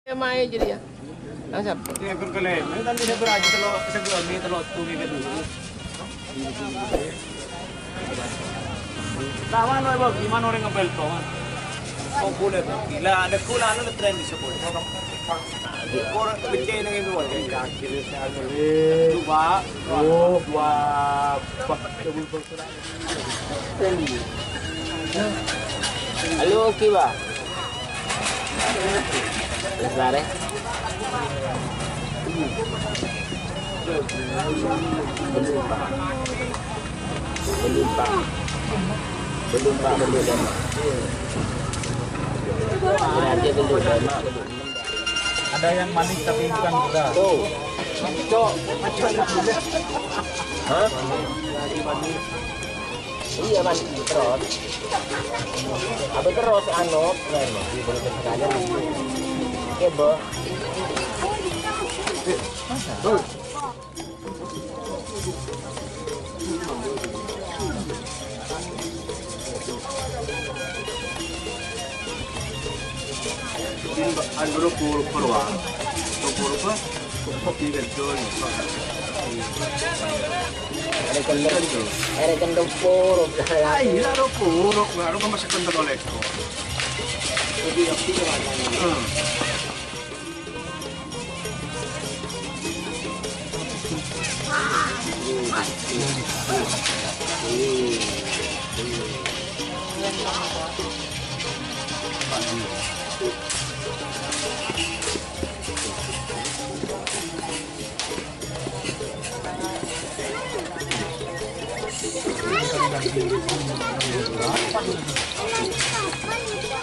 Main jadi ya. Langsap. Ini ekor kelem. Ini tadi dia beraja telur segelar ni telur tu ni kedua. Lawan lo bang, gimana orang ngebel tu kan? Oh boleh bang. Gila ada kula anu trend di sekolah. Orang kecil ni itu boleh. Kaki dia sana ni. Dua. Oh dua. Sebelum bersurat. Halo okey ba? Besar eh. Belum pak. Ada yang manis tapi bukan gula. Tuh. Cok. Hah? Iya man, terus. Apa terus anu, di boleh sekalian. Oke, Bo. Andro purwa. To purwa. Kopi betul. Ada kendung puruk. Ay, laro puro. Laro ka masakit na ulit ko.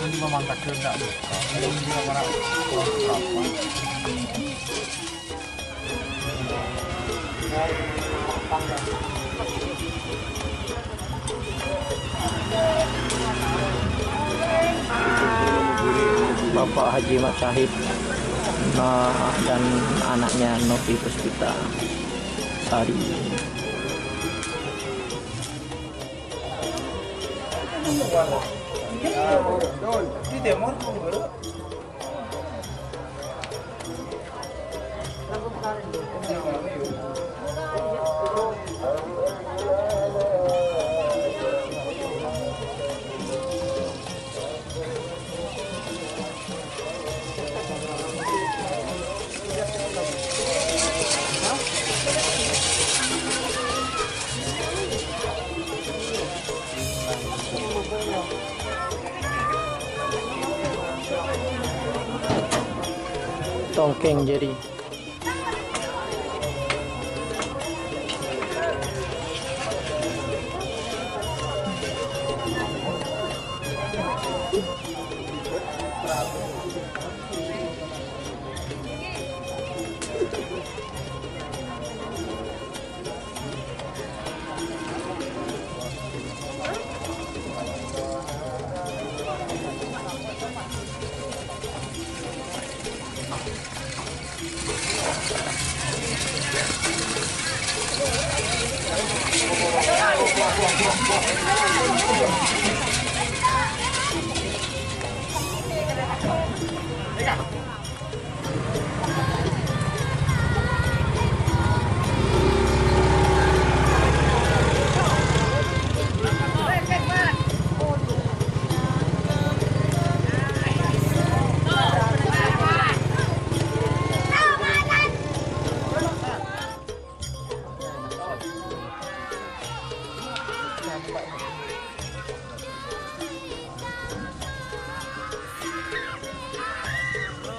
Ini memantak enggak? Ini orang Bapak Haji Mat Syahid dan anaknya Novi Puspita Sari. Tongkeng jadi.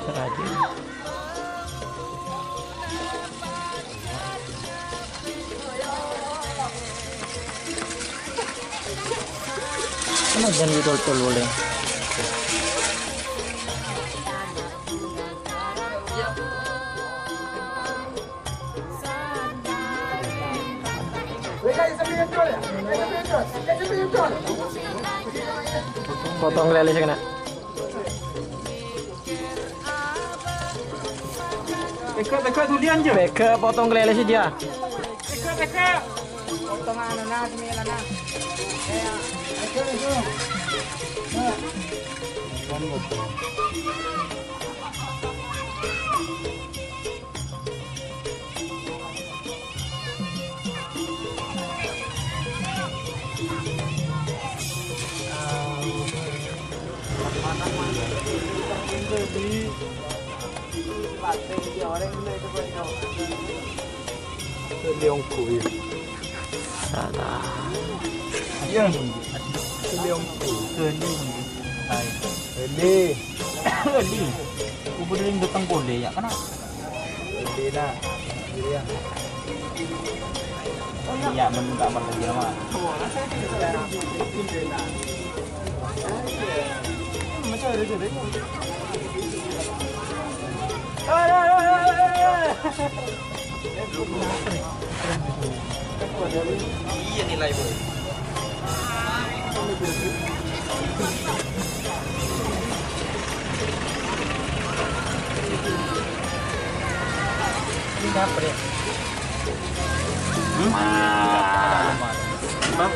Serajin. Ano dyan dito boleh? Potong lele kena. Beka durian je. Beka potong lele saja. Beka. Potongan ananas, sembilan ananas. beli. Latte dia orang ini itu banyak. Leong kui. Salah. Yang leong kui. Keli. Hai. Keli. Keli. Kuburin datang boleh ya kan? Keli lah. Iya. Iya, menunjuk apa lagi nama? Macam ada je. Iya nilai boy. Ini apa ya? Hah?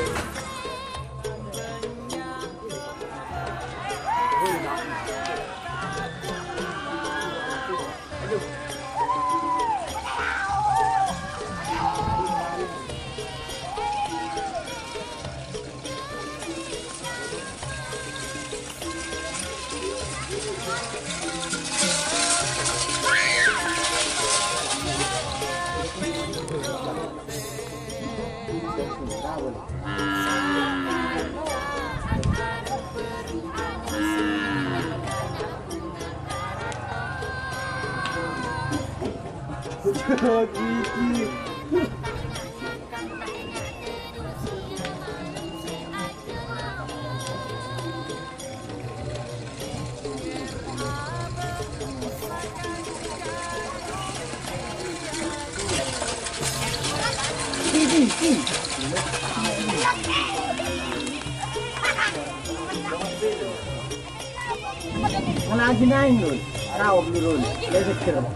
Wala ginahin nun. Rawag ni Ron. Lesot ka naman.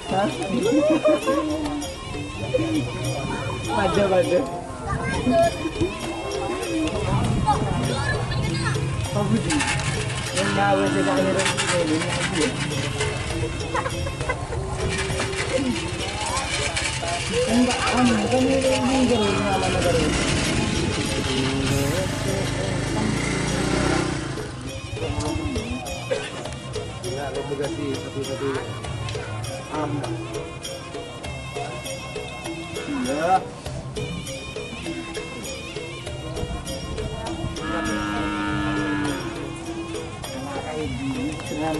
Ha? Pada. Pabudi. Yang nawa sa kanilang pinelin na ako. Kami yung gano'n naman na gano'n. Kasi satu-satu ya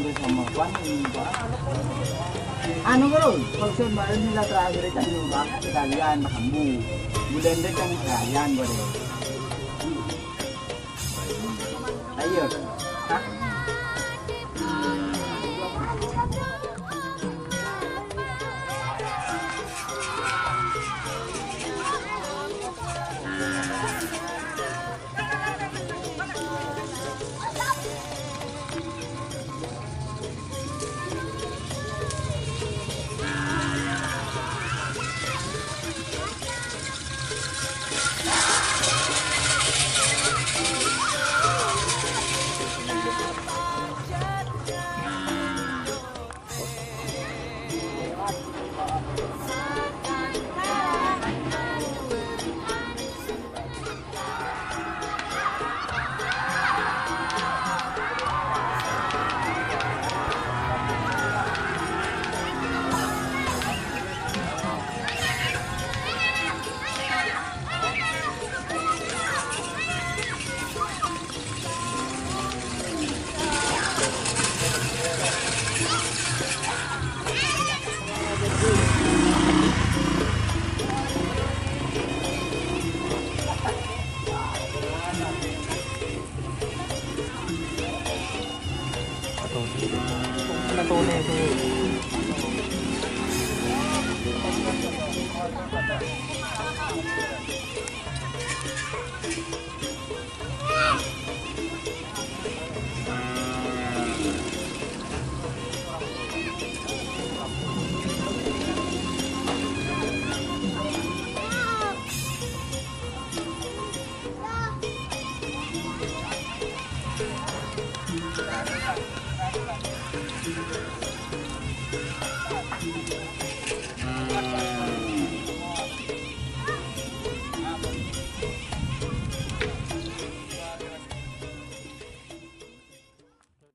bersama Kwan ano karon pagsun ba nila terakhir kan ba sekalian makambu bulan kan sekalian bare ayo ha